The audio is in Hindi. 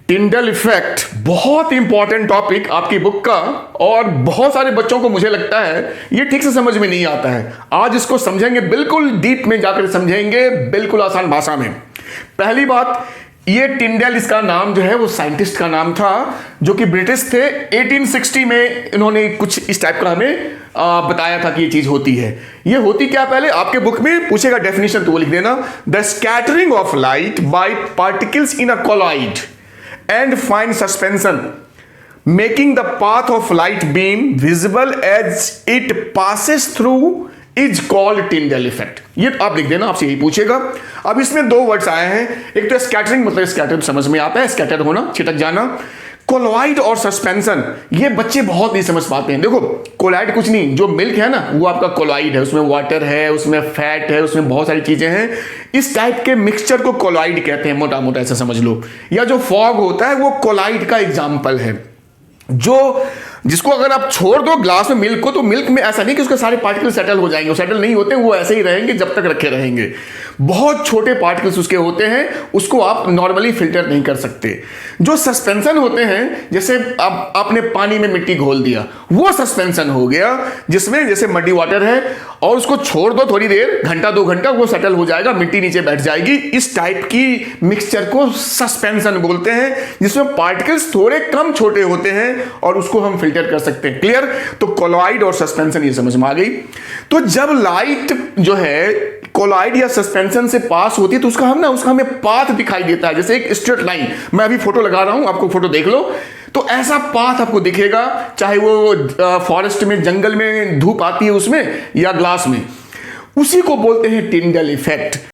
टिंडल इफेक्ट बहुत इंपॉर्टेंट टॉपिक आपकी बुक का, और बहुत सारे बच्चों को मुझे लगता है ये ठीक से समझ में नहीं आता है। आज इसको समझेंगे, बिल्कुल डीप में जाकर समझेंगे, बिल्कुल आसान भाषा में। पहली बात, ये टिंडल, इसका नाम जो है वो साइंटिस्ट का नाम था जो कि ब्रिटिश थे। 1860 में इन्होंने कुछ इस टाइप का हमें बताया था कि ये चीज होती है। ये होती क्या, पहले आपके बुक में पूछेगा डेफिनेशन तो वो लिख देना, the scattering of light by particles in a colloid and fine suspension making the path of light beam visible as it passes through is called Tyndall effect। ये आप लिख देना, आपसे यही पूछेगा। अब इसमें दो वर्ड्स आए हैं, एक तो स्कैटरिंग, मतलब स्कैटर समझ में आता है, स्कैटर होना, छिटक जाना। कोलॉइड और सस्पेंशन, ये बच्चे बहुत नहीं समझ पाते हैं। देखो, कोलॉइड कुछ नहीं, जो मिल्क है ना वो आपका कोलॉइड है, उसमें वाटर है, उसमें फैट है, उसमें बहुत सारी चीजें हैं। इस टाइप के मिक्सचर को कोलॉइड कहते हैं, मोटा मोटा ऐसा समझ लो। या जो फॉग होता है वो कोलॉइड का एग्जाम्पल है, जो जिसको अगर आप छोड़ दो ग्लास में मिल्क को, तो मिल्क में ऐसा नहीं कि उसके सारे पार्टिकल सेटल हो जाएंगे, वो सेटल नहीं होते, वो ऐसे ही रहेंगे जब तक रखे रहेंगे। बहुत छोटे पार्टिकल्स उसके होते हैं, उसको आप नॉर्मली फिल्टर नहीं कर सकते। जो सस्पेंशन होते हैं, जैसे आप आपने पानी में मिट्टी घोल दिया, वो सस्पेंशन हो गया, जिसमें जैसे मड्डी वाटर है और उसको छोड़ दो थोड़ी देर, घंटा 2 घंटा, वो सेटल हो जाएगा, मिट्टी नीचे बैठ जाएगी। इस टाइप की मिक्सचर को सस्पेंशन बोलते हैं, जिसमें पार्टिकल्स थोड़े कम छोटे होते हैं और उसको हम फिल्टर कर सकते हैं। क्लियर? तो कोलॉइड और सस्पेंशन ये समझ में आ गई। तो जब लाइट जो है कोलॉइड या सस्पेंशन से पास होती है तो उसका हमें पाथ दिखाई देता है, जैसे एक स्ट्रेट लाइन। मैं अभी फोटो लगा रहा हूं, आपको फोटो देख लो, तो ऐसा पाथ आपको दिखेगा, चाहे वो फॉरेस्ट में, जंगल में धूप आती है उसमें, या ग्लास में। उसी को बोलते हैं टिंडल इफेक्ट।